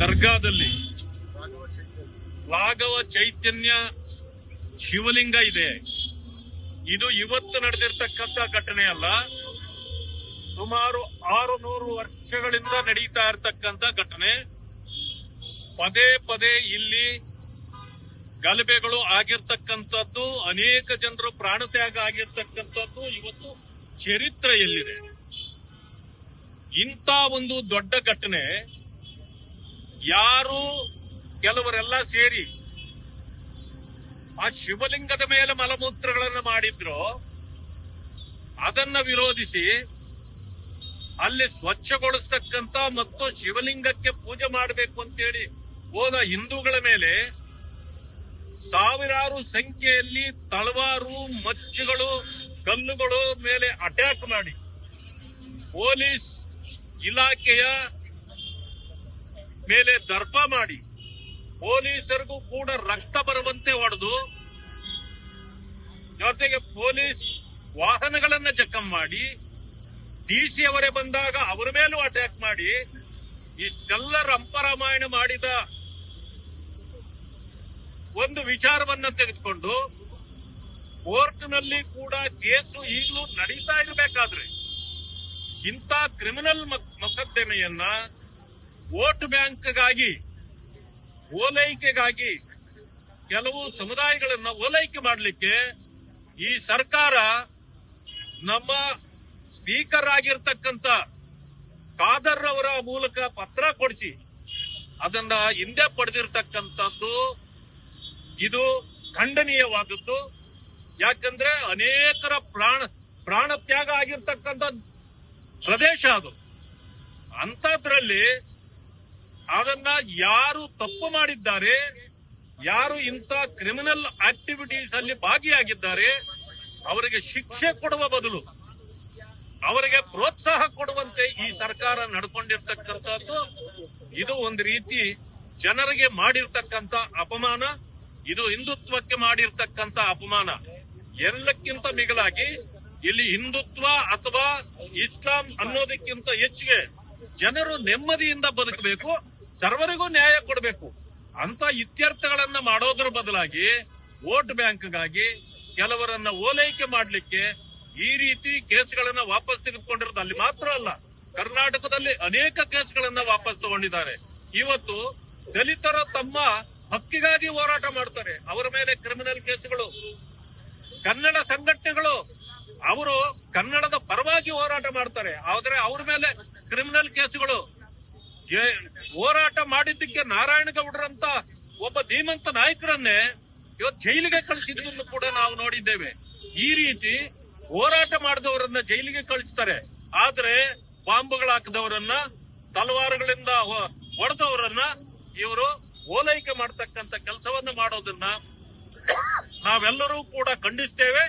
ದರ್ಗಾದಲ್ಲಿ ರಾಘವ ಚೈತನ್ಯ ಶಿವಲಿಂಗ ಇದೆ. ಇದು ಇವತ್ತು ನಡೆದಿರ್ತಕ್ಕಂಥ ಘಟನೆ ಅಲ್ಲ, ಸುಮಾರು 600 ವರ್ಷಗಳಿಂದ ನಡೀತಾ ಇರತಕ್ಕಂಥ ಘಟನೆ. ಪದೇ ಪದೇ ಇಲ್ಲಿ ಗಲಭೆಗಳು ಆಗಿರ್ತಕ್ಕಂಥದ್ದು, ಅನೇಕ ಜನರು ಪ್ರಾಣತ್ಯಾಗ ಆಗಿರ್ತಕ್ಕಂಥದ್ದು ಇವತ್ತು ಚರಿತ್ರೆಯಲ್ಲಿದೆ. ಇಂಥ ಒಂದು ದೊಡ್ಡ ಘಟನೆ ಯಾರು ಕೆಲವರೆಲ್ಲ ಸೇರಿ ಆ ಶಿವಲಿಂಗದ ಮೇಲೆ ಮಲಮೂತ್ರಗಳನ್ನು ಮಾಡಿದ್ರು, ಅದನ್ನ ವಿರೋಧಿಸಿ ಅಲ್ಲಿ ಸ್ವಚ್ಛಗೊಳಿಸ್ತಕ್ಕಂಥ ಮತ್ತು ಶಿವಲಿಂಗಕ್ಕೆ ಪೂಜೆ ಮಾಡಬೇಕು ಅಂತೇಳಿ ಹೋದ ಹಿಂದೂಗಳ ಮೇಲೆ ಸಾವಿರಾರು ಸಂಖ್ಯೆಯಲ್ಲಿ ತಳವಾರು, ಮಚ್ಚುಗಳು, ಕಲ್ಲುಗಳು ಮೇಲೆ ಅಟ್ಯಾಕ್ ಮಾಡಿ ಪೊಲೀಸ್ ಇಲಾಖೆಯ ಮೇಲೆ ದರ್ಪ ಮಾಡಿ ಪೊಲೀಸರಿಗೂ ಕೂಡ ರಕ್ತ ಬರುವಂತೆ ಹೊಡೆದು, ಜೊತೆಗೆ ಪೊಲೀಸ್ ವಾಹನಗಳನ್ನ ಜಖಂ ಮಾಡಿ, ಡಿಸಿ ಅವರೇ ಬಂದಾಗ ಅವರ ಮೇಲೂ ಅಟ್ಯಾಕ್ ಮಾಡಿ, ಇಷ್ಟೆಲ್ಲ ರಂಪರಾಮಾಯಣ ಮಾಡಿದ ಒಂದು ವಿಚಾರವನ್ನ ತೆಗೆದುಕೊಂಡು ಕೋರ್ಟ್ನಲ್ಲಿ ಕೂಡ ಕೇಸು ಈಗಲೂ ನಡೀತಾ ಇರಬೇಕಾದ್ರೆ ಇಂಥ ಕ್ರಿಮಿನಲ್ ಮೊಕದ್ದಮೆಯನ್ನ ವೋಟ್ ಬ್ಯಾಂಕ್ಗಾಗಿ, ಓಲೈಕೆಗಾಗಿ, ಕೆಲವು ಸಮುದಾಯಗಳನ್ನ ಓಲೈಕೆ ಮಾಡಲಿಕ್ಕೆ ಈ ಸರ್ಕಾರ ನಮ್ಮ ಸ್ಪೀಕರ್ ಆಗಿರ್ತಕ್ಕಂಥ ಖಾದರ್ ಅವರ ಮೂಲಕ ಪತ್ರ ಕೊಡಿಸಿ ಅದನ್ನ ಹಿಂದೆ ಪಡೆದಿರ್ತಕ್ಕಂಥದ್ದು ಇದು ಖಂಡನೀಯವಾದದ್ದು. ಯಾಕಂದ್ರೆ ಅನೇಕರ ಪ್ರಾಣ ತ್ಯಾಗ ಆಗಿರ್ತಕ್ಕಂಥ ಪ್ರದೇಶ ಅದು. ಅಂಥದ್ರಲ್ಲಿ ಅದನ್ನ ಯಾರು ತಪ್ಪು ಮಾಡಿದ್ದಾರೆ, ಯಾರು ಇಂಥ ಕ್ರಿಮಿನಲ್ ಆಕ್ಟಿವಿಟೀಸ್ ಅಲ್ಲಿ ಭಾಗಿಯಾಗಿದ್ದಾರೆ, ಅವರಿಗೆ ಶಿಕ್ಷೆ ಕೊಡುವ ಬದಲು ಅವರಿಗೆ ಪ್ರೋತ್ಸಾಹ ಕೊಡುವಂತೆ ಈ ಸರ್ಕಾರ ನಡ್ಕೊಂಡಿರ್ತಕ್ಕಂಥದ್ದು ಇದು ಒಂದು ರೀತಿ ಜನರಿಗೆ ಮಾಡಿರ್ತಕ್ಕಂಥ ಅಪಮಾನ. ಇದು ಹಿಂದುತ್ವಕ್ಕೆ ಮಾಡಿರ್ತಕ್ಕಂಥ ಅಪಮಾನ. ಎಲ್ಲಕ್ಕಿಂತ ಮಿಗಿಲಾಗಿ ಇಲ್ಲಿ ಹಿಂದುತ್ವ ಅಥವಾ ಇಸ್ಲಾಂ ಅನ್ನೋದಕ್ಕಿಂತ ಹೆಚ್ಚಿಗೆ ಜನರು ನೆಮ್ಮದಿಯಿಂದ ಬದುಕಬೇಕು, ಸರ್ವರಿಗೂ ನ್ಯಾಯ ಕೊಡಬೇಕು ಅಂತ ಇತ್ಯರ್ಥಗಳನ್ನ ಮಾಡೋದ್ರ ಬದಲಾಗಿ ವೋಟ್ ಬ್ಯಾಂಕ್ಗಾಗಿ ಕೆಲವರನ್ನ ಓಲೈಕೆ ಮಾಡಲಿಕ್ಕೆ ಈ ರೀತಿ ಕೇಸ್ಗಳನ್ನ ವಾಪಸ್ ತೆಗೆದುಕೊಂಡಿರೋದು. ಅಲ್ಲಿ ಮಾತ್ರ ಅಲ್ಲ, ಕರ್ನಾಟಕದಲ್ಲಿ ಅನೇಕ ಕೇಸ್ಗಳನ್ನ ವಾಪಸ್ ತಗೊಂಡಿದ್ದಾರೆ. ಇವತ್ತು ದಲಿತರು ತಮ್ಮ ಹಕ್ಕಿಗಾಗಿ ಹೋರಾಟ ಮಾಡ್ತಾರೆ, ಅವರ ಮೇಲೆ ಕ್ರಿಮಿನಲ್ ಕೇಸುಗಳು. ಕನ್ನಡ ಸಂಘಟನೆಗಳು ಅವರು ಕನ್ನಡದ ಪರವಾಗಿ ಹೋರಾಟ ಮಾಡ್ತಾರೆ, ಆದ್ರೆ ಅವ್ರ ಮೇಲೆ ಕ್ರಿಮಿನಲ್ ಕೇಸುಗಳು. ಹೋರಾಟ ಮಾಡಿದ್ದಕ್ಕೆ ನಾರಾಯಣಗೌಡರಂತ ಒಬ್ಬ ಧೀಮಂತ ನಾಯಕರನ್ನೇ ಇವತ್ತು ಜೈಲಿಗೆ ಕಳಿಸಿದ್ದನ್ನು ಕೂಡ ನಾವು ನೋಡಿದ್ದೇವೆ. ಈ ರೀತಿ ಹೋರಾಟ ಮಾಡಿದವರನ್ನ ಜೈಲಿಗೆ ಕಳಿಸ್ತಾರೆ, ಆದ್ರೆ ಬಾಂಬುಗಳು ಹಾಕಿದವರನ್ನ, ತಲವಾರುಗಳಿಂದ ಹೊಡೆದವರನ್ನ ಇವರು ಓಲೈಕೆ ಮಾಡತಕ್ಕಂತ ಕೆಲಸವನ್ನ ಮಾಡೋದನ್ನ ನಾವೆಲ್ಲರೂ ಕೂಡ ಖಂಡಿಸ್ತೇವೆ.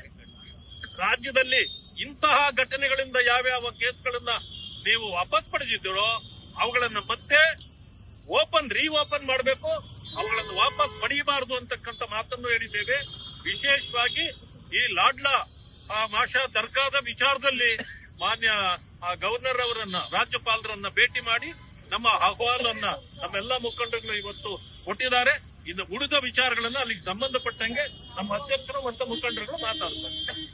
ರಾಜ್ಯದಲ್ಲಿ ಇಂತಹ ಘಟನೆಗಳಿಂದ ಯಾವ್ಯಾವ ಕೇಸ್ಗಳನ್ನ ನೀವು ವಾಪಸ್ ಪಡೆದಿದ್ದೀರೋ ಅವುಗಳನ್ನ ಮತ್ತೆ ರೀಓಪನ್ ಮಾಡಬೇಕು, ಅವುಗಳನ್ನು ವಾಪಸ್ ಪಡೆಯಬಾರದು ಅಂತಕ್ಕಂಥ ಮಾತನ್ನು ಹೇಳಿದ್ದೇವೆ. ವಿಶೇಷವಾಗಿ ಈ ಲಾಡ್ಲಾ ಮಾಷಾ ದರ್ಗಾದ ವಿಚಾರದಲ್ಲಿ ಮಾನ್ಯ ಗವರ್ನರ್ ಅವರನ್ನ, ರಾಜ್ಯಪಾಲರನ್ನ ಭೇಟಿ ಮಾಡಿ ನಮ್ಮ ಅಹವಾಲನ್ನ ನಮ್ಮೆಲ್ಲಾ ಮುಖಂಡರುಗಳು ಇವತ್ತು ಕೊಟ್ಟಿದ್ದಾರೆ. ಇನ್ನು ಉಳಿದ ವಿಚಾರಗಳನ್ನ ಅಲ್ಲಿಗೆ ಸಂಬಂಧಪಟ್ಟಂಗೆ ನಮ್ಮ ಅಧ್ಯಕ್ಷರು ಮತ್ತು ಮುಖಂಡರುಗಳು ಮಾತಾಡ್ತಾರೆ.